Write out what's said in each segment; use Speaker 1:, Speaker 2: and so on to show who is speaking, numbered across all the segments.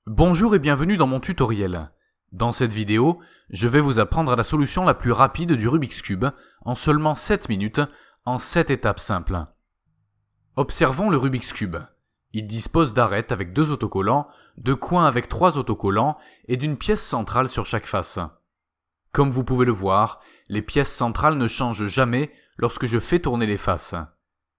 Speaker 1: Bonjour et bienvenue dans mon tutoriel. Dans cette vidéo, je vais vous apprendre la solution la plus rapide du Rubik's Cube en seulement 7 minutes, en 7 étapes simples. Observons le Rubik's Cube. Il dispose d'arêtes avec 2 autocollants, de coins avec 3 autocollants et d'une pièce centrale sur chaque face. Comme vous pouvez le voir, les pièces centrales ne changent jamais lorsque je fais tourner les faces.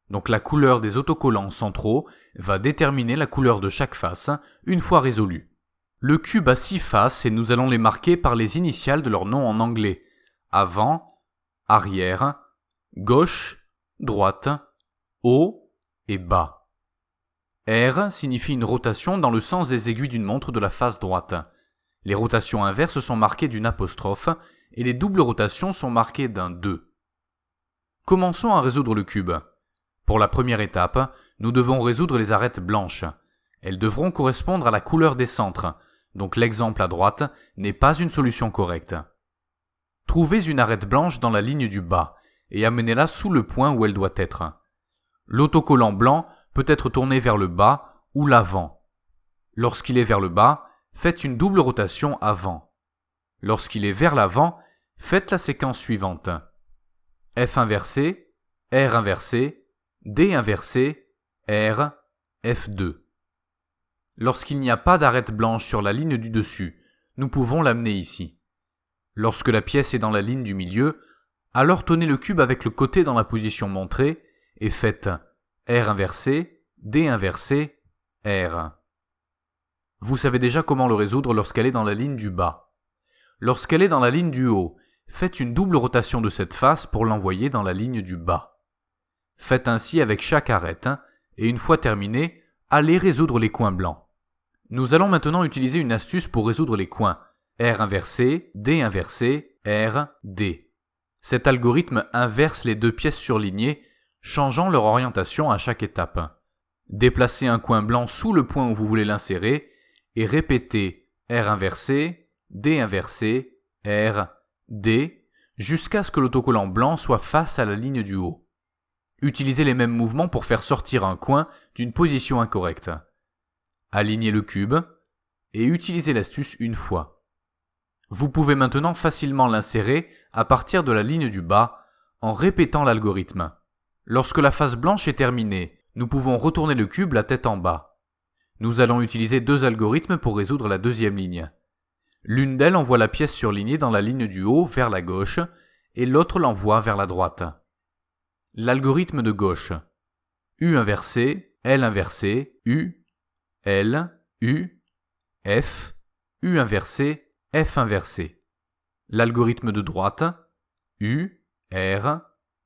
Speaker 1: Donc la couleur des autocollants centraux va déterminer la couleur de chaque face une fois résolue. Le cube a 6 faces et nous allons les marquer par les initiales de leur nom en anglais. Avant, arrière, gauche, droite, haut et bas. R signifie une rotation dans le sens des aiguilles d'une montre de la face droite. Les rotations inverses sont marquées d'une apostrophe et les doubles rotations sont marquées d'un 2. Commençons à résoudre le cube. Pour la première étape, nous devons résoudre les arêtes blanches. Elles devront correspondre à la couleur des centres, donc l'exemple à droite n'est pas une solution correcte. Trouvez une arête blanche dans la ligne du bas et amenez-la sous le point où elle doit être. L'autocollant blanc peut être tourné vers le bas ou l'avant. Lorsqu'il est vers le bas, faites une double rotation avant. Lorsqu'il est vers l'avant, faites la séquence suivante. F inversé, R inversé, D inversé, R, F2. Lorsqu'il n'y a pas d'arête blanche sur la ligne du dessus, nous pouvons l'amener ici. Lorsque la pièce est dans la ligne du milieu, alors tenez le cube avec le côté dans la position montrée et faites R inversé, D inversé, R. Vous savez déjà comment le résoudre lorsqu'elle est dans la ligne du bas. Lorsqu'elle est dans la ligne du haut, faites une double rotation de cette face pour l'envoyer dans la ligne du bas. Faites ainsi avec chaque arête, et une fois terminé, allez résoudre les coins blancs. Nous allons maintenant utiliser une astuce pour résoudre les coins. R inversé, D inversé, R, D. Cet algorithme inverse les deux pièces surlignées, changeant leur orientation à chaque étape. Déplacez un coin blanc sous le point où vous voulez l'insérer, et répétez R inversé, D inversé, R, D, jusqu'à ce que l'autocollant blanc soit face à la ligne du haut. Utilisez les mêmes mouvements pour faire sortir un coin d'une position incorrecte. Alignez le cube et utilisez l'astuce une fois. Vous pouvez maintenant facilement l'insérer à partir de la ligne du bas en répétant l'algorithme. Lorsque la face blanche est terminée, nous pouvons retourner le cube la tête en bas. Nous allons utiliser 2 algorithmes pour résoudre la deuxième ligne. L'une d'elles envoie la pièce surlignée dans la ligne du haut vers la gauche et l'autre l'envoie vers la droite. L'algorithme de gauche. U inversé, L inversé, U, L, U, F, U inversé, F inversé. L'algorithme de droite. U, R,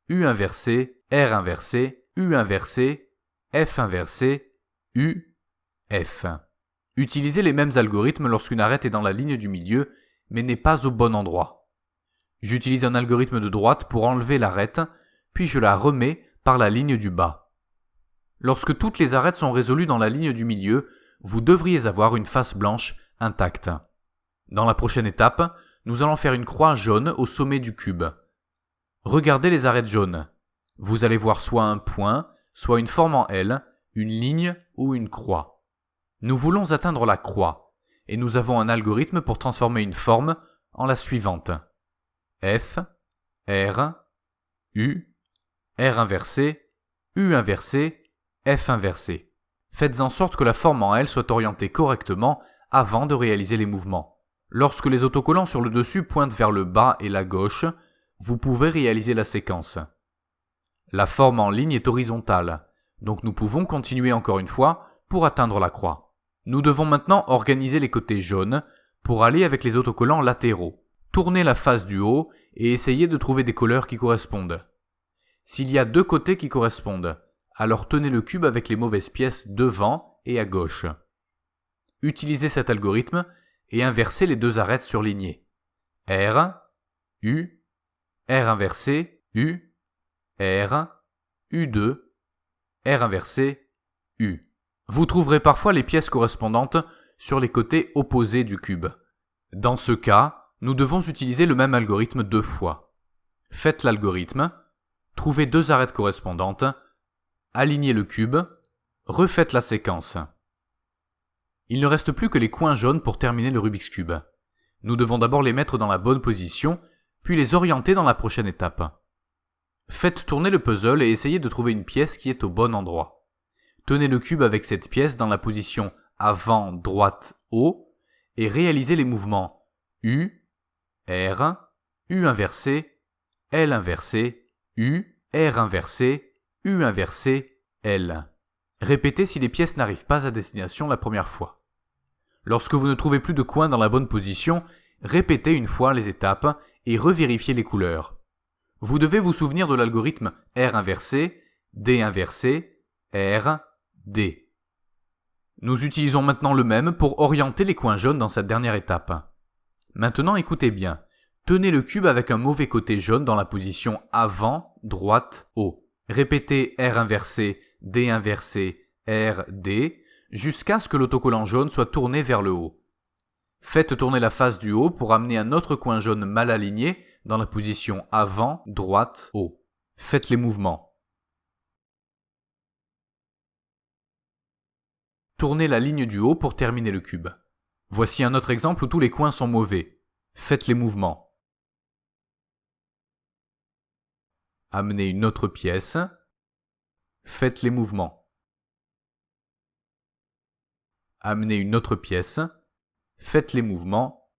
Speaker 1: U inversé, R inversé, U inversé, F inversé, U, F. Utilisez les mêmes algorithmes lorsqu'une arête est dans la ligne du milieu, mais n'est pas au bon endroit. J'utilise un algorithme de droite pour enlever l'arête, puis je la remets par la ligne du bas. Lorsque toutes les arêtes sont résolues dans la ligne du milieu, vous devriez avoir une face blanche intacte. Dans la prochaine étape, nous allons faire une croix jaune au sommet du cube. Regardez les arêtes jaunes. Vous allez voir soit un point, soit une forme en L, une ligne ou une croix. Nous voulons atteindre la croix, et nous avons un algorithme pour transformer une forme en la suivante. F, R, U, R inversé, U inversé, F inversé. Faites en sorte que la forme en L soit orientée correctement avant de réaliser les mouvements. Lorsque les autocollants sur le dessus pointent vers le bas et la gauche, vous pouvez réaliser la séquence. La forme en ligne est horizontale, donc nous pouvons continuer encore une fois pour atteindre la croix. Nous devons maintenant organiser les côtés jaunes pour aller avec les autocollants latéraux. Tournez la face du haut et essayez de trouver des couleurs qui correspondent. S'il y a 2 côtés qui correspondent, alors tenez le cube avec les mauvaises pièces devant et à gauche. Utilisez cet algorithme et inversez les 2 arêtes surlignées. R, U, R inversé, U, R, U2, R inversé, U. Vous trouverez parfois les pièces correspondantes sur les côtés opposés du cube. Dans ce cas, nous devons utiliser le même algorithme 2 fois. Faites l'algorithme, trouvez 2 arêtes correspondantes, alignez le cube, refaites la séquence. Il ne reste plus que les coins jaunes pour terminer le Rubik's Cube. Nous devons d'abord les mettre dans la bonne position, puis les orienter dans la prochaine étape. Faites tourner le puzzle et essayez de trouver une pièce qui est au bon endroit. Tenez le cube avec cette pièce dans la position avant, droite, haut, et réalisez les mouvements U, R, U inversé, L inversé, U, R inversé, U inversé, L. Répétez si les pièces n'arrivent pas à destination la première fois. Lorsque vous ne trouvez plus de coin dans la bonne position, répétez une fois les étapes et revérifiez les couleurs. Vous devez vous souvenir de l'algorithme R inversé, D inversé, R, D. Nous utilisons maintenant le même pour orienter les coins jaunes dans cette dernière étape. Maintenant écoutez bien. Tenez le cube avec un mauvais côté jaune dans la position avant, droite, haut. Répétez R inversé, D inversé, R, D, jusqu'à ce que l'autocollant jaune soit tourné vers le haut. Faites tourner la face du haut pour amener un autre coin jaune mal aligné dans la position avant, droite, haut. Faites les mouvements. Tournez la ligne du haut pour terminer le cube. Voici un autre exemple où tous les coins sont mauvais. Faites les mouvements. Amenez une autre pièce. Faites les mouvements. Amenez une autre pièce. Faites les mouvements.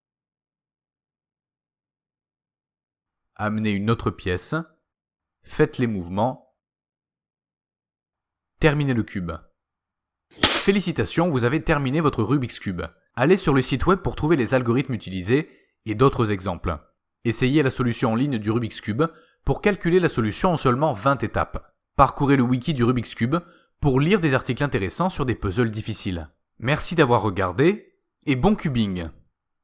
Speaker 1: Amenez une autre pièce. Faites les mouvements. Terminez le cube. Félicitations, vous avez terminé votre Rubik's Cube. Allez sur le site web pour trouver les algorithmes utilisés et d'autres exemples. Essayez la solution en ligne du Rubik's Cube pour calculer la solution en seulement 20 étapes. Parcourez le wiki du Rubik's Cube pour lire des articles intéressants sur des puzzles difficiles. Merci d'avoir regardé et bon cubing!